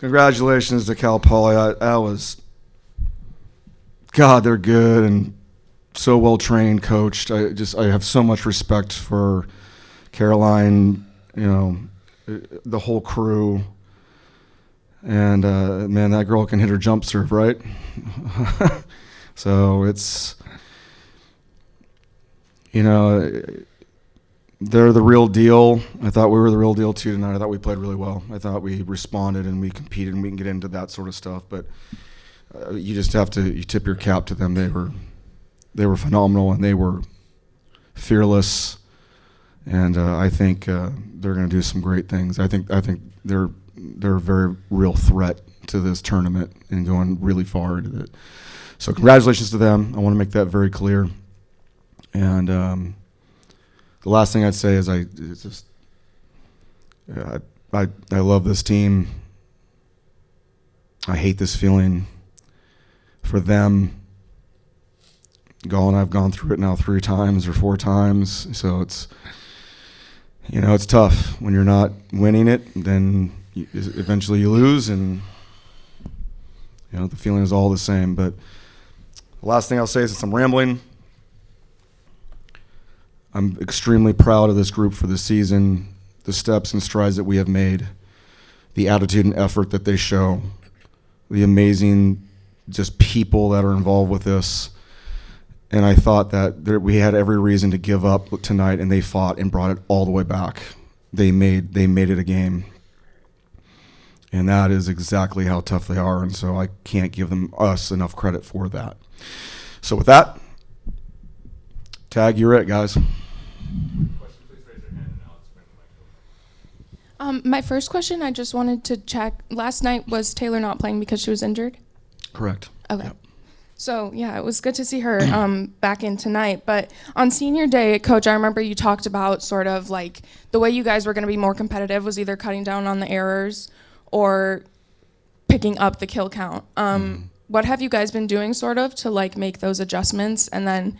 Congratulations to Cal Poly. God, they're good and so well trained, coached. I have so much respect for Caroline, the whole crew. And man, that girl can hit her jump serve, right? So it's, they're the real deal. I thought we were the real deal too tonight. I thought we played really well. I thought we responded and we competed, and we can get into that sort of stuff. But you just have to tip your cap to them. They were phenomenal, and they were fearless. And I think they're going to do some great things. I think they're a very real threat to this tournament and going really far into it. So congratulations to them. I want to make that very clear. And the last thing I'd say is I love this team. I hate this feeling for them. I've gone through it now 3 times or 4 times. So it's tough when you're not winning it. Then eventually you lose, and the feeling is all the same. But the last thing I'll say is, since I'm rambling, I'm extremely proud of this group for this season, the steps and strides that we have made, the attitude and effort that they show, the amazing just people that are involved with this. And I thought that we had every reason to give up tonight, and they fought and brought it all the way back. They made it a game. And that is exactly how tough they are, and so I can't give us enough credit for that. So with that, Tag, you're it, guys. My first question, I just wanted to check. Last night, was Taylor not playing because she was injured? Correct. Okay. Yep. So, yeah, it was good to see her back in tonight. But on senior day, Coach, I remember you talked about sort of like the way you guys were going to be more competitive was either cutting down on the errors or picking up the kill count. What have you guys been doing sort of to like make those adjustments? And then,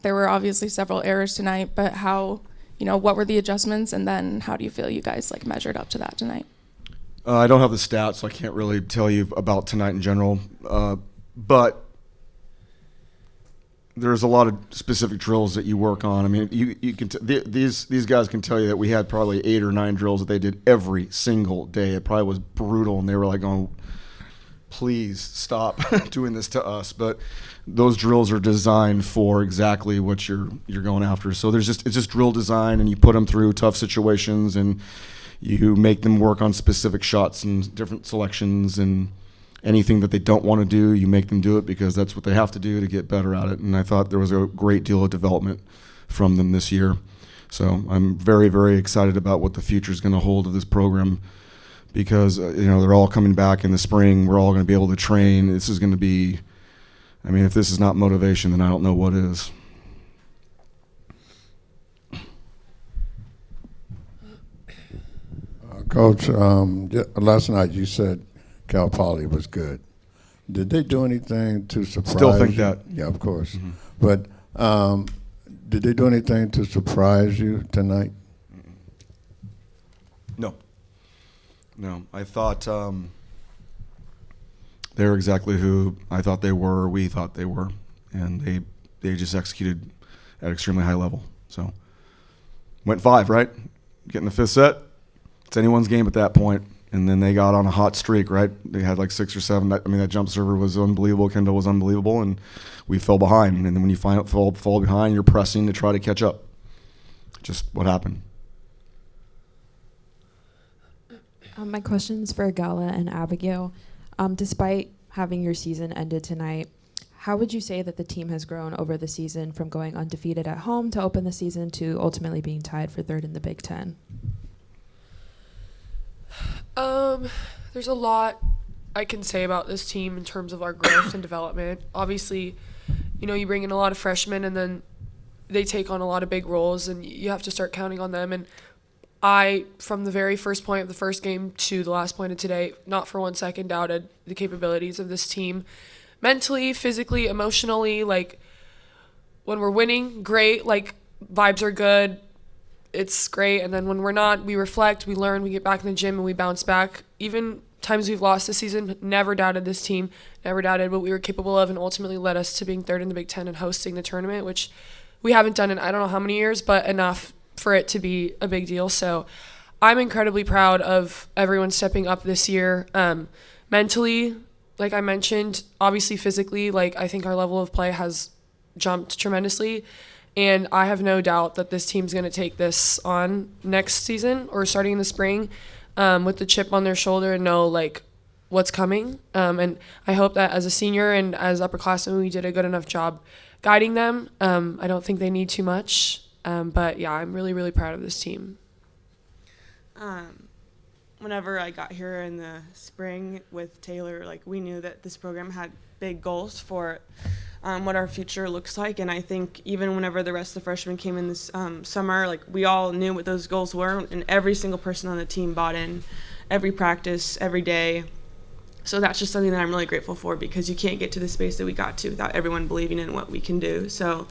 there were obviously several errors tonight, but what were the adjustments? And then how do you feel you guys like measured up to that tonight? I don't have the stats, so I can't really tell you about tonight in general. But there's a lot of specific drills that you work on. I mean, you can these guys can tell you that we had probably 8 or 9 drills that they did every single day. It probably was brutal, and they were like, "Oh, please stop doing this to us." But those drills are designed for exactly what you're going after. So it's just drill design, and you put them through tough situations, and you make them work on specific shots and different selections, and anything that they don't want to do, you make them do it because that's what they have to do to get better at it. And I thought there was a great deal of development from them this year. So I'm very, very excited about what the future is going to hold of this program, because they're all coming back in the spring. We're all going to be able to train. This is going to be, if this is not motivation, then I don't know what is. Coach, last night you said Cal Poly was good. Did they do anything to surprise Still think you? that. Yeah, of course. Mm-hmm. But did they do anything to surprise you tonight? No. I thought they were exactly who I thought they were, we thought they were, and they just executed at an extremely high level. So went 5, right? Getting the 5th set. It's anyone's game at that point. And then they got on a hot streak, right? They had like 6 or 7. That jump server was unbelievable. Kendall was unbelievable, and we fell behind. And then when you fall behind, you're pressing to try to catch up. Just what happened. My question's for Gala and Abigail. Despite having your season ended tonight, how would you say that the team has grown over the season, from going undefeated at home to open the season to ultimately being tied for 3rd in the Big Ten? There's a lot I can say about this team in terms of our growth and development. Obviously, you bring in a lot of freshmen, and then they take on a lot of big roles, and you have to start counting on them. And I, from the very first point of the first game to the last point of today, not for 1 second doubted the capabilities of this team. Mentally, physically, emotionally, like, when we're winning, great, like, vibes are good. It's great. And then when we're not, we reflect, we learn, we get back in the gym, and we bounce back. Even times we've lost this season, never doubted this team, never doubted what we were capable of, and ultimately led us to being third in the Big Ten and hosting the tournament, which we haven't done in I don't know how many years, but enough for it to be a big deal. So I'm incredibly proud of everyone stepping up this year. Mentally, like I mentioned, obviously physically, like I think our level of play has jumped tremendously. And I have no doubt that this team's going to take this on next season or starting in the spring with the chip on their shoulder and know like what's coming. And I hope that as a senior and as upperclassmen, we did a good enough job guiding them. I don't think they need too much. But yeah, I'm really, really proud of this team. Whenever I got here in the spring with Taylor, like we knew that this program had big goals for what our future looks like. And I think even whenever the rest of the freshmen came in this summer, like we all knew what those goals were, and every single person on the team bought in every practice, every day. So that's just something that I'm really grateful for, because you can't get to the space that we got to without everyone believing in what we can do. So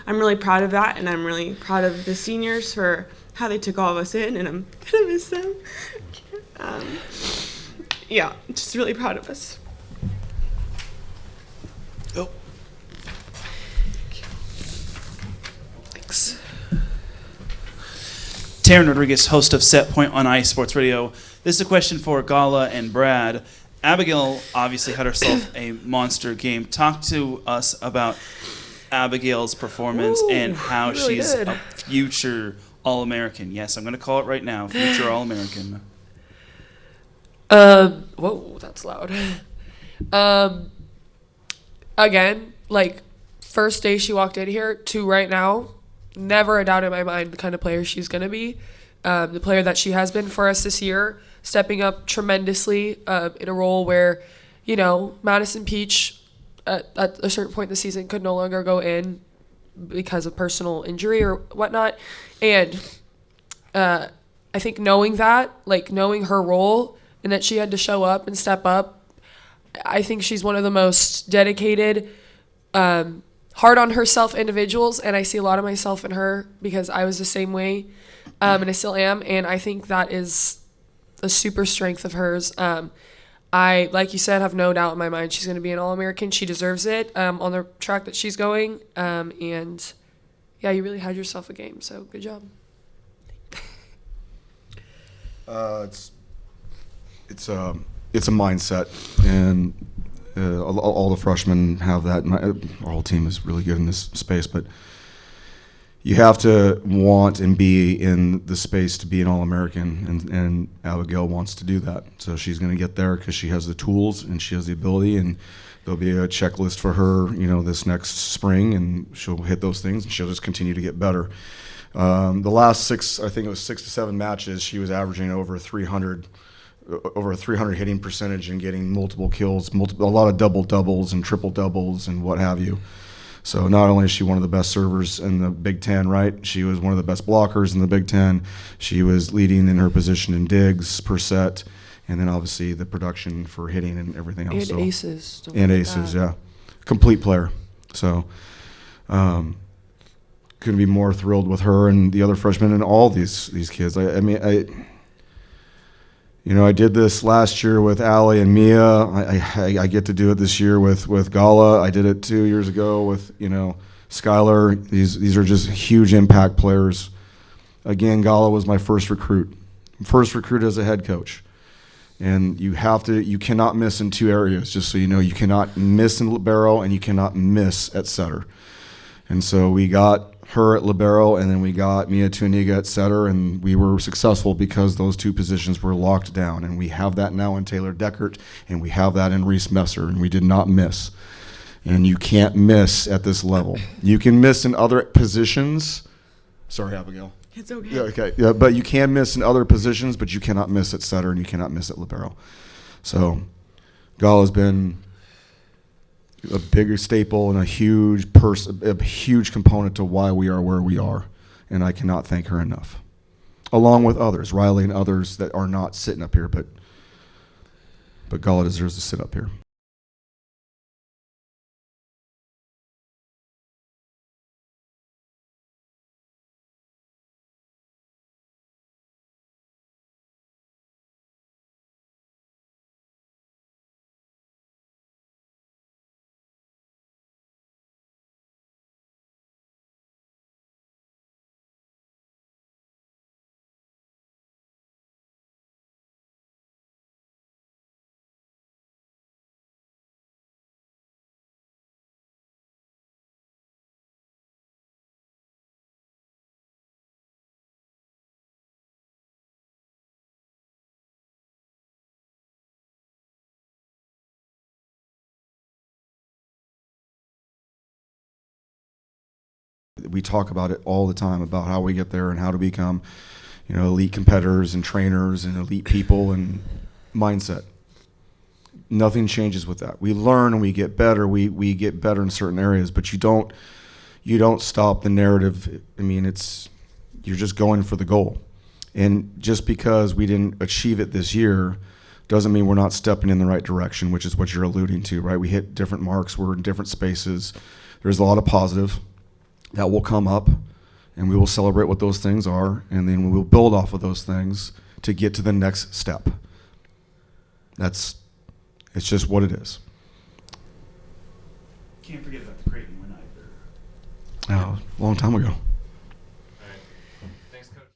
I'm really proud of that, and I'm really proud of the seniors for how they took all of us in, and I'm gonna miss them. Yeah, just really proud of us. Oh. Thanks. Taryn Rodriguez, host of Set Point on Ice Sports Radio. This is a question for Gala and Brad. Abigail obviously had herself a monster game. Talk to us about Abigail's performance and how really she's did. a future All-American. Yes, I'm going to call it right now, future All-American. Whoa, that's loud. Again, like first day she walked in here to right now, never a doubt in my mind the kind of player she's going to be. The player that she has been for us this year, stepping up tremendously in a role where, you know, Madison Peach at a certain point in the season could no longer go in because of personal injury or whatnot. And I think knowing that, like knowing her role and that she had to show up and step up, I think she's one of the most dedicated, hard on herself individuals. And I see a lot of myself in her because I was the same way. And I still am. And I think that is a super strength of hers. I, like you said, have no doubt in my mind she's going to be an All-American. She deserves it on the track that she's going. And, yeah, you really had yourself a game. So good job. It's a mindset, and all the freshmen have that. Our whole team is really good in this space, but you have to want and be in the space to be an All-American, and Abigail wants to do that. So she's going to get there because she has the tools and she has the ability, and there'll be a checklist for her, you know, this next spring, and she'll hit those things, and she'll just continue to get better. The last 6 to 7 matches, she was averaging over a 300 hitting percentage and getting multiple kills, a lot of double-doubles and triple-doubles and what have you. So not only is she one of the best servers in the Big Ten, right? She was one of the best blockers in the Big Ten. She was leading in her position in digs per set, and then obviously the production for hitting and everything else. And aces. And aces, yeah. Complete player. So couldn't be more thrilled with her and the other freshmen and all these kids. I did this last year with Allie and Mia. I get to do it this year with Gala. I did it 2 years ago with, Skylar. These are just huge impact players. Again, Gala was my first recruit as a head coach. And you cannot miss in 2 areas, just so you know. You cannot miss in libero and you cannot miss at setter. And so we got her at libero, and then we got Mia Tuniga at setter, and we were successful because those 2 positions were locked down. And we have that now in Taylor Deckert, and we have that in Reese Messer, and we did not miss. And you can't miss at this level. You can miss in other positions. Sorry, Abigail. It's okay. Yeah, okay. Yeah, but you can miss in other positions, but you cannot miss at setter, and you cannot miss at libero. So Gala's been a bigger staple and a huge component to why we are where we are, and I cannot thank her enough. Along with others, Riley and others that are not sitting up here, but Gala deserves to sit up here. we talk about it all the time about how we get there and how to become, elite competitors and trainers and elite people and mindset. Nothing changes with that. We learn and we get better. We get better in certain areas, but you don't stop the narrative. I mean, you're just going for the goal. And just because we didn't achieve it this year doesn't mean we're not stepping in the right direction, which is what you're alluding to, right? We hit different marks. We're in different spaces. There's a lot of positive that will come up, and we will celebrate what those things are, and then we will build off of those things to get to the next step. It's just what it is. Can't forget about the Creighton win either. Oh, a long time ago.